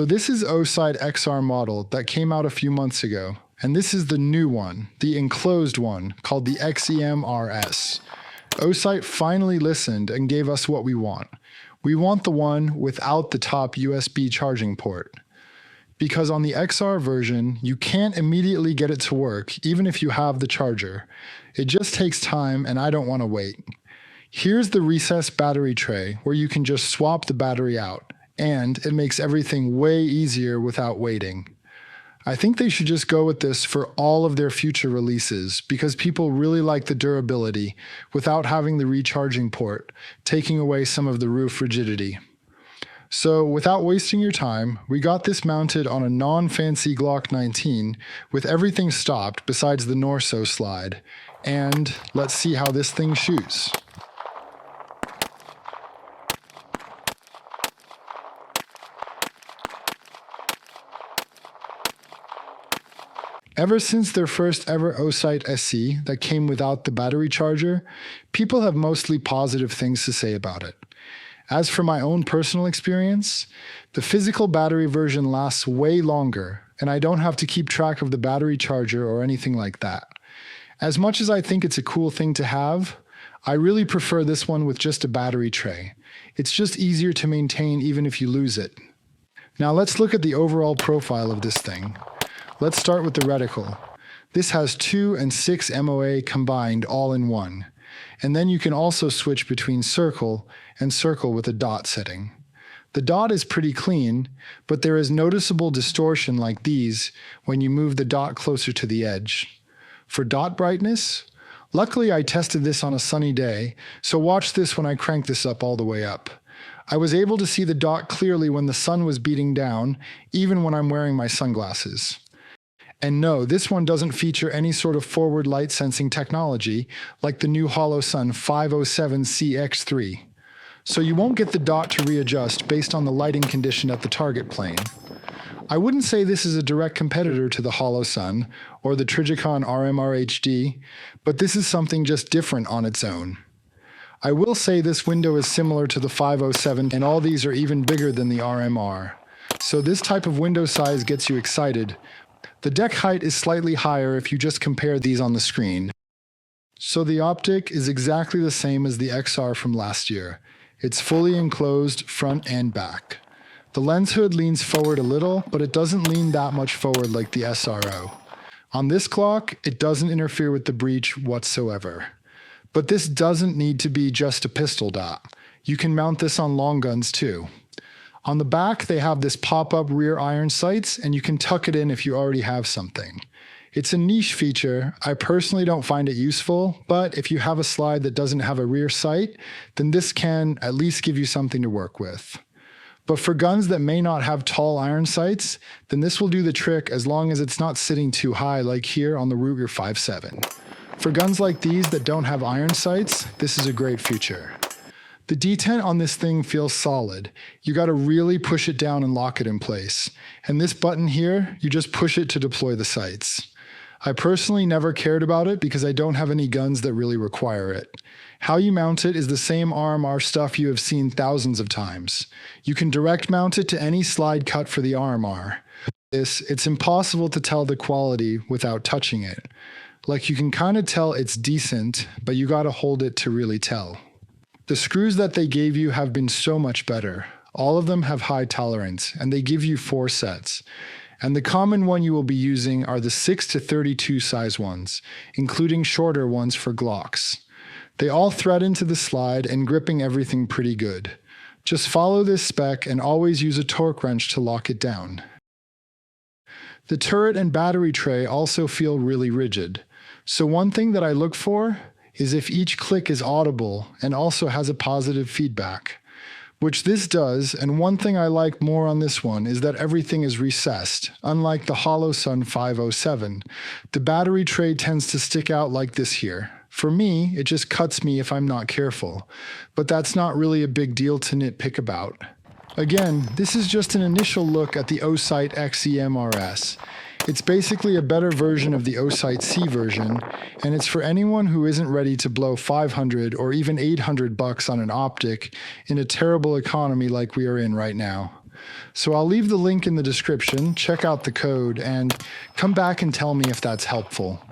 So this is Osight XR model that came out a few months ago. And this is the new one, the enclosed one, called the XE AMRS. Osight finally listened and gave us what we want. We want the one without the top USB charging port. Because on the XR version, you can't immediately get it to work, even if you have the charger. It just takes time, and I don't want to wait. Here's the recessed battery tray, where you can just swap the battery out, and it makes everything way easier without waiting. I think they should just go with this for all of their future releases, because people really like the durability without having the recharging port, taking away some of the roof rigidity. So without wasting your time, we got this mounted on a non-fancy Glock 19 with everything stopped besides the Norso slide. And let's see how this thing shoots. Ever since their first ever Osight SE that came without the battery charger, people have mostly positive things to say about it. As for my own personal experience, the physical battery version lasts way longer, and I don't have to keep track of the battery charger or anything like that. As much as I think it's a cool thing to have, I really prefer this one with just a battery tray. It's just easier to maintain even if you lose it. Now let's look at the overall profile of this thing. Let's start with the reticle. This has 2 and 6 MOA combined all in one. And then you can also switch between circle and circle with a dot setting. The dot is pretty clean, but there is noticeable distortion like these when you move the dot closer to the edge. For dot brightness, luckily I tested this on a sunny day, so watch this when I crank this up all the way up. I was able to see the dot clearly when the sun was beating down, even when I'm wearing my sunglasses. And no, this one doesn't feature any sort of forward light sensing technology like the new Holosun 507CX3. So you won't get the dot to readjust based on the lighting condition at the target plane. I wouldn't say this is a direct competitor to the Holosun or the Trijicon RMR HD, but this is something just different on its own. I will say this window is similar to the 507, and all these are even bigger than the RMR. So this type of window size gets you excited. The deck height is slightly higher if you just compare these on the screen. So the optic is exactly the same as the XR from last year. It's fully enclosed front and back. The lens hood leans forward a little, but it doesn't lean that much forward like the SRO. On this clock, it doesn't interfere with the breech whatsoever. But this doesn't need to be just a pistol dot. You can mount this on long guns too. On the back, they have this pop-up rear iron sights, and you can tuck it in if you already have something. It's a niche feature. I personally don't find it useful, but if you have a slide that doesn't have a rear sight, then this can at least give you something to work with. But for guns that may not have tall iron sights, then this will do the trick as long as it's not sitting too high like here on the Ruger 5.7. For guns like these that don't have iron sights, this is a great feature. The detent on this thing feels solid. You gotta really push it down and lock it in place. And this button here, you just push it to deploy the sights. I personally never cared about it because I don't have any guns that really require it. How you mount it is the same RMR stuff you have seen thousands of times. You can direct mount it to any slide cut for the RMR. It's impossible to tell the quality without touching it. Like you can kind of tell it's decent, but you gotta hold it to really tell. The screws that they gave you have been so much better. All of them have high tolerance, and they give you 4 sets. And the common one you will be using are the 6 to 32 size ones, including shorter ones for Glocks. They all thread into the slide and gripping everything pretty good. Just follow this spec and always use a torque wrench to lock it down. The turret and battery tray also feel really rigid. So one thing that I look for is if each click is audible and also has a positive feedback, which this does, and one thing I like more on this one is that everything is recessed, unlike the Holosun 507. The battery tray tends to stick out like this here. For me, it just cuts me if I'm not careful, but that's not really a big deal to nitpick about. Again, this is just an initial look at the Osight XE AMRS. It's basically a better version of the Osight C version, and it's for anyone who isn't ready to blow $500 or even $800 on an optic in a terrible economy like we are in right now. So I'll leave the link in the description, check out the code, and come back and tell me if that's helpful.